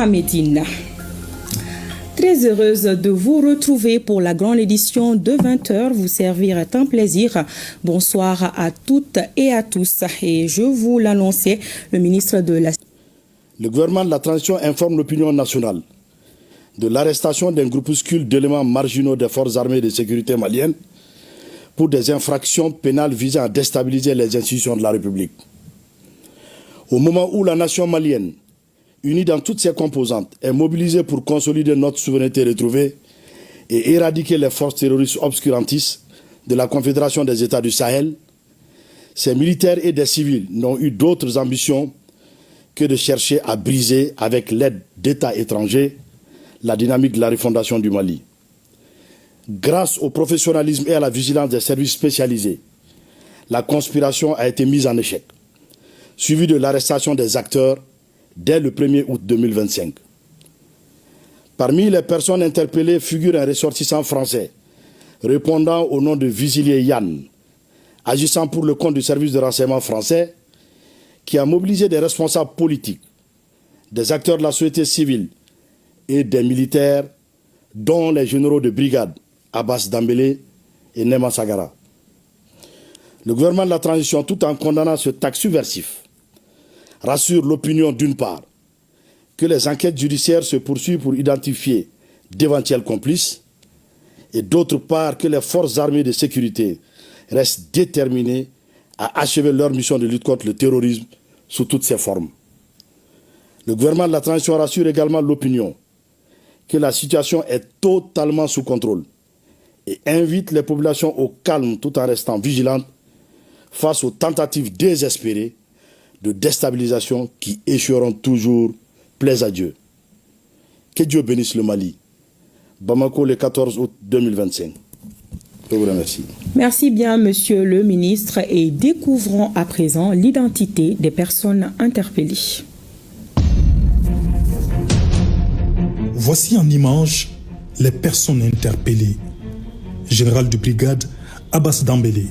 Mohamedine. Très heureuse de vous retrouver pour la grande édition de 20h. Vous servir est un plaisir. Bonsoir à toutes et à tous. Et je vous l'annonçais, le ministre de la... Le gouvernement de la transition informe l'opinion nationale de l'arrestation d'un groupuscule d'éléments marginaux des forces armées et de sécurité maliennes pour des infractions pénales visant à déstabiliser les institutions de la République. Au moment où la nation malienne, unie dans toutes ses composantes, est mobilisée pour consolider notre souveraineté retrouvée et éradiquer les forces terroristes obscurantistes de la Confédération des États du Sahel, ces militaires et des civils n'ont eu d'autres ambitions que de chercher à briser, avec l'aide d'États étrangers, la dynamique de la refondation du Mali. Grâce au professionnalisme et à la vigilance des services spécialisés, la conspiration a été mise en échec, suivie de l'arrestation des acteurs dès le 1er août 2025. Parmi les personnes interpellées figure un ressortissant français répondant au nom de Visilier Yann, agissant pour le compte du service de renseignement français, qui a mobilisé des responsables politiques, des acteurs de la société civile et des militaires, dont les généraux de brigade Abbas Dambélé et Nema Sagara. Le gouvernement de la transition, tout en condamnant ce acte subversif, rassure l'opinion d'une part que les enquêtes judiciaires se poursuivent pour identifier d'éventuels complices et d'autre part que les forces armées de sécurité restent déterminées à achever leur mission de lutte contre le terrorisme sous toutes ses formes. Le gouvernement de la transition rassure également l'opinion que la situation est totalement sous contrôle et invite les populations au calme tout en restant vigilantes face aux tentatives désespérées de déstabilisation qui échoueront toujours, plaise à Dieu. Que Dieu bénisse le Mali. Bamako, le 14 août 2025. Je vous remercie. Merci bien, monsieur le ministre, et découvrons à présent l'identité des personnes interpellées. Voici en image les personnes interpellées. Général de brigade Abbas Dambélé.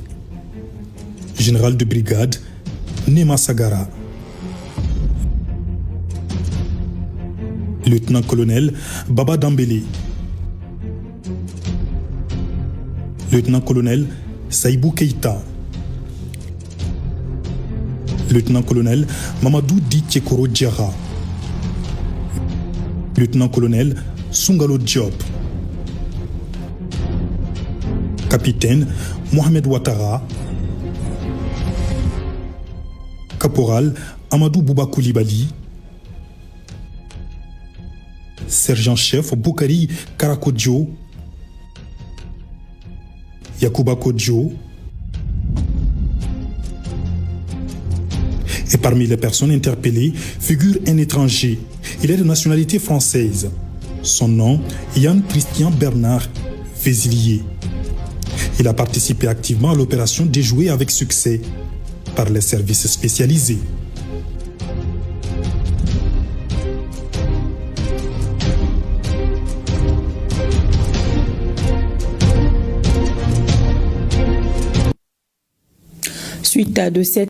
Général de brigade Nema Sagara. Lieutenant-colonel Baba Dambélé. Lieutenant-colonel Saïbou Keïta. Lieutenant-colonel Mamadou Di Tchekoro Diara. Lieutenant-colonel Sungalo Diop. Capitaine Mohamed Ouattara. Caporal Amadou Bouba Koulibaly. Sergent-chef Boukari Karakodjo. Yacouba Kodjo. Et parmi les personnes interpellées figure un étranger. Il est de nationalité française. Son nom, Yann Christian Bernard Vézilier. Il a participé activement à l'opération déjouée avec succès par les services spécialisés. Suite de cette